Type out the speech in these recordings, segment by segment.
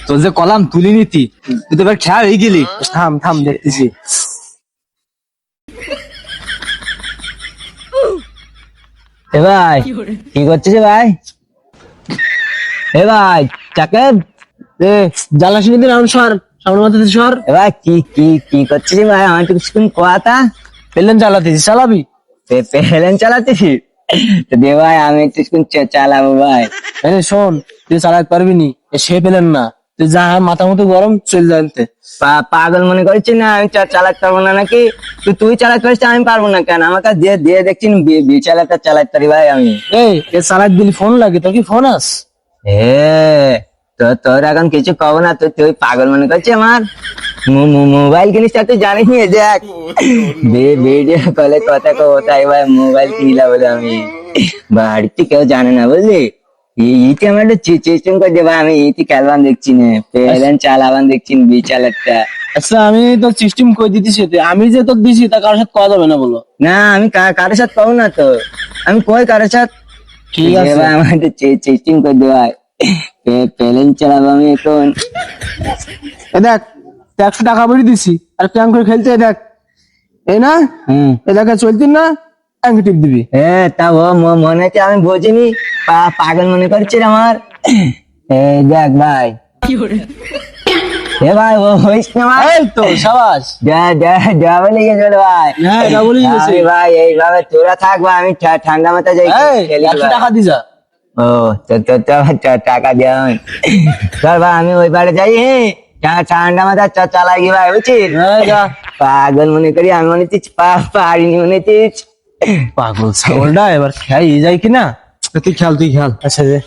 তোর যে কলাম তুলি নিতি তুই তো এবার খেয়াল হয়ে গেলি। থাম থাম দেখতেছি। এ ভাই কি করছিস ভাই? এ ভাই চাকে জ্বালাসিনি দিন আমি সর সামনে মাথাতে সর। এবার কি কি কি করছিস ভাই? আমার তো কিছুক্ষণ কথা পেলেন চালাতেছি, চালাবি? পেলেন চালাতেছি দে ভাই, আমি একটু চালাবো ভাই। শোন, তুই চালাতে পারবি নি, সে পেলেন না, তুই যা মাথা মতো গরম চল জানতে। পাগল মনে করছিস না আমি চালাতে পারবো না নাকি? তুই চালাতে পারিস, আমি পারবো না কেন? আমার কাছে দিয়ে দিয়ে দেখছি চালাতে পারি ভাই আমি। এই চালাতে দিলি ফোন লাগে, তোর কি ফোন আস? তোর এখন কিছু কব না, তুই পাগল মনে করছিস আমার? মোবাইল কিনিস তুই জানিস নি? দেখ ভিডিও কলে কথা কব, তাই ভাই মোবাইল কিনলা বলে আমি। বাড়িতে কেউ জানে না বুঝলি। ইতি আমার একটা সিস্টেম করে দেবা, আমি ইতি খেলবান দেখছি না, পেলেন চালাবান দেখছি বিচালারটা। আচ্ছা আমি তো সিস্টেম করে দিতেছি, আমি যে তোর দিছি তা কারোর সাথে কথা যাবে না বলো না। আমি কারোর সাথে পাবো না তো, আমি কই কারোর সাথে। ঠিক আছে ভাই, আমার একটা সিস্টেম করে দেওয়া, পেলেন চালাবো আমি এখন। দেখ 100 টাকা ভরে দিছি, আর কেমন করে খেলতে দেখ। এই না এটাকে চলতি না টিপ দিবি। হ্যাঁ তা মনে হচ্ছে আমি বুঝিনি, পাগল মনে করছিস আমার। দেখ ভাই, এ ভাই ও হইস না ভাই। এই তো শাবাশ, বলে গেছে ভাই। হ্যাঁ বলে গেছে ভাই। এইভাবে তোরা থাকবা, আমি ঠান্ডা মাথা যাই খেলি। 100 টাকা দি যা। ও তো টাকা দিয়া চল ভাই, আমি ওই পারে যাই। ঠান্ডা মাথা চালাই কি ভাই, বুঝছিস? পাগল মনে করি আমি, মনে হচ্ছিস পারিনি মনে হচ্ছিস। পাগল ছাগলটা এবার খেয়াই যায় কিনা। তুই খেয়াল আচ্ছা যে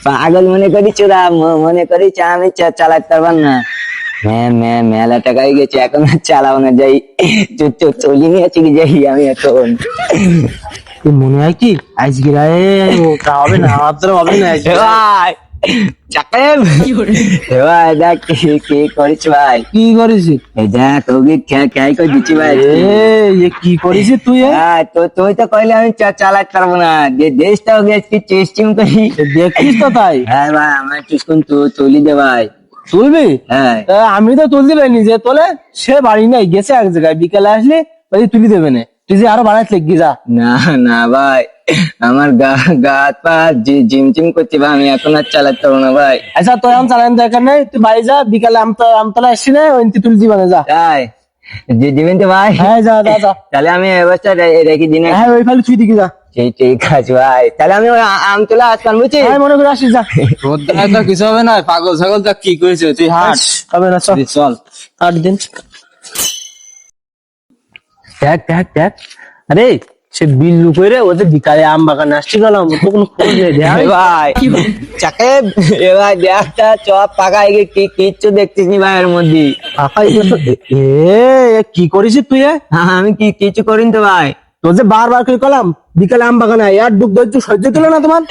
পাগল মনে করি চোরা, মনে করি আমি চালাতে পারবো না। মেলা টাকাই গেছে, এখন আর চালাবো না, যাই চলি নিয়ে আছি যাই আমি এখন। মনে হয় কি আজকে হবে না, আমার হবে না ভাই। দেখ কি করিস ভাই? কি করিস? দেখ তোকে খেয়াই করে দিচ্ছি ভাই। কি করিস তুই? তুই তো কইলে আমি চালাতে পারবো না, দেশটাও গেছি চেষ্টিং করি, দেখছিস তো তাই। হ্যাঁ ভাই, আমার কিছুক্ষণ তুলি দে ভাই। তুলবি? হ্যাঁ আমি তো তুলতে পারিনি, যে তোলে সে বাড়ি নাই, গেছে এক জায়গায়, বিকেলে আসলে তুলি দেবে না। তুই যে আরো বাড়াতে লেগে যা। না না ভাই, আমার গা পা জিম করছে ভাই, আমি এখন আর চালাতে পারবো না ভাই। আচ্ছা তোর এখন চালানোর দরকার নেই, তুই বাড়ি যা, বিকালে আমতলা আসছি না, ওই তুলি দিবানে যা। তাই দিবেন তো ভাই? হ্যাঁ যা যা যা। তাহলে আমি অবস্থা রেখে দিন। হ্যাঁ ওই ফালে তুই দিকে যা। ঠিক আছে ভাই, তাহলে আমি আমতলা আসতাম, বুঝছিস? হ্যাঁ মনে করে আসিস, যা। তোর দ্বারা তো কিছু হবে না, পাগল ছাগল তা কি করেছে, তুই হাঁট। হবে না, চল 8 দিন। দেখ আরে সে বিল্লু করে ও যে বিকালে আম বাগান আসছি গেলাম, তো কোনো খোঁজ নেই ভাই। চাকে ভাই দেখটা চপ পাকাই কিচ্ছু দেখছিস নি ভাই এর মধ্যে। কি করিস তুই? আমি কিছু করিনি তো ভাই। তোর যে বারবার করে কলাম বিকালে আম বাগানে আর ডুব ধৈর্য সহ্য ছিল না তোমার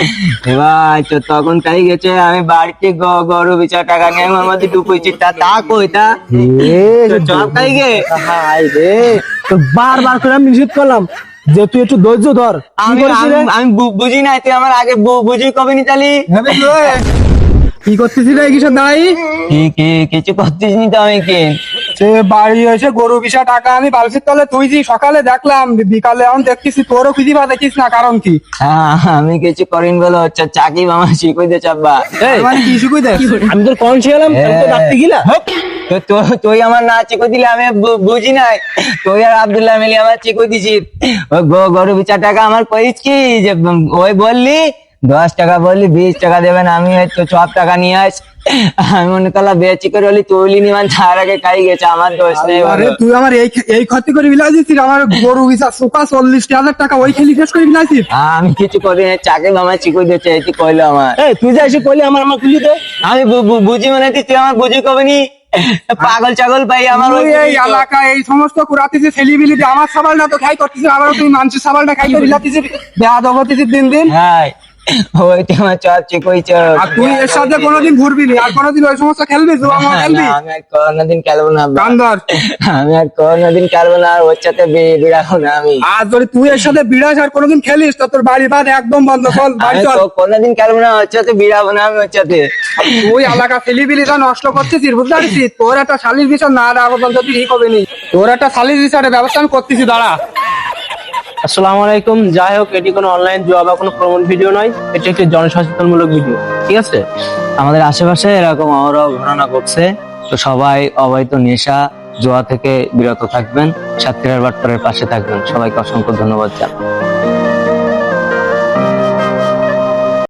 ভাই। তো তখন তাই গেছে, আমি বাড়িতে গরু বিচার টাকা নিয়ে আমার মধ্যে ডুবেছি, তা কইতা চপ খাই গে। রে তো বারবার করে আমি নিষেধ করলাম যে তুই একটু ধৈর্য ধর। আমি বুঝি নাই, তুই আমার আগে বুঝি কবে নি তালি। কি করতেছিস রে কিসব দাঁড়াই? কিছু করতেছিস নি তো আমি। কি সে বাড়ি এসে গরু বিষা টাকা আমি বালতির তলে তুইছি, সকালে দেখলাম, বিকালে এখন দেখতেছি তোরও খুঁজি পা দেখিস না, কারণ কি? আমি কিছু করিন বলো, চাকি মামা শিখুই দে চাপবা। কি শিখুই দে? আমি তোর কোন শিখালাম? ডাকতে গিলা তুই আমার না চিকু দিলে আমি বুঝি নাই, তুই আর আব্দুল্লাহ মিলি আমার চিকু দিছিস। গরু বিচার টাকা আমার কইস কি যে ওই বললি 10 টাকা বললি 20 টাকা দেবেন, আমি হয়তো 100 টাকা নিয়ে আস। আমি মনে করলাম বেচি করে বলি তুইলি নিমান, তার আগে খাই গেছে, আমার দোষ নেই। তুই আমার এই ক্ষতি করে বিলাইছিস, আমার গরু বিচার সোফা 40,000 টাকা ওই খেলি শেষ করে বিলাইছিস। আমি কিছু করি না, চাকে মামা চিকু দিয়েছে, এটি কইলো আমার। তুই যা এসে কইলি আমার খুলি দে। আমি বুঝি মানে তুই আমার বুঝি কবে নি, পাগল ছাগল ভাই। আমার এই এলাকায় এই সমস্ত কুরাতিছে ছেলিবিলি আমার সাবালটা তো খাই করতেছিস, আবার তুই মানুষের সাবালটা খাই করে বিলাতিছিস, বেয়াদব হতেছিস দিন দিন। হ্যাঁ ওইটা আমার চর্চে কই চল। আর তুই এর সাথে কোনোদিন ঘুরবি না, আর কোনোদিন ওই সমস্ত খেলবি, জুয়া মুয়া খেলবি? আমি আর কোনোদিন খেলবো না আব্বা। গান ধর। আমি আর কোনোদিন খেলবো না, আর ওর সাথে বিড়াবো না আমি। আর যদি তুই এর সাথে বিড়াস আর কোনোদিন খেলিস তো তোর বাড়ি বাদ একদম বন্ধ। চল বাড়ি আমি চল। তো কোনোদিন খেলবো না ওর সাথে, বিড়াবো না আমি ওর সাথে। তুই এলাকা ফিলিবিলিটা নষ্ট করছিস, বুঝতে পারছিস? তোর একটা শালির বিচার না দেওয়া পর্যন্ত ঠিক হবে নি। তোর একটা শালির বিচারের ব্যবস্থা আমি করতেছি, দাঁড়া। আসসালামু আলাইকুম। যাই হোক, এটি কোনো অনলাইন জুয়া বা কোনো প্রমোট ভিডিও নয়, এটি একটি জনসচেতনমূলক ভিডিও, ঠিক আছে? আমাদের আশেপাশে এরকম অহরহ ঘটনা ঘটছে, তো সবাই অবৈধ নেশা জুয়া থেকে বিরত থাকবেন, সাতক্ষীরার বাটপাড়ের পাশে থাকবেন। সবাইকে অসংখ্য ধন্যবাদ জানাই।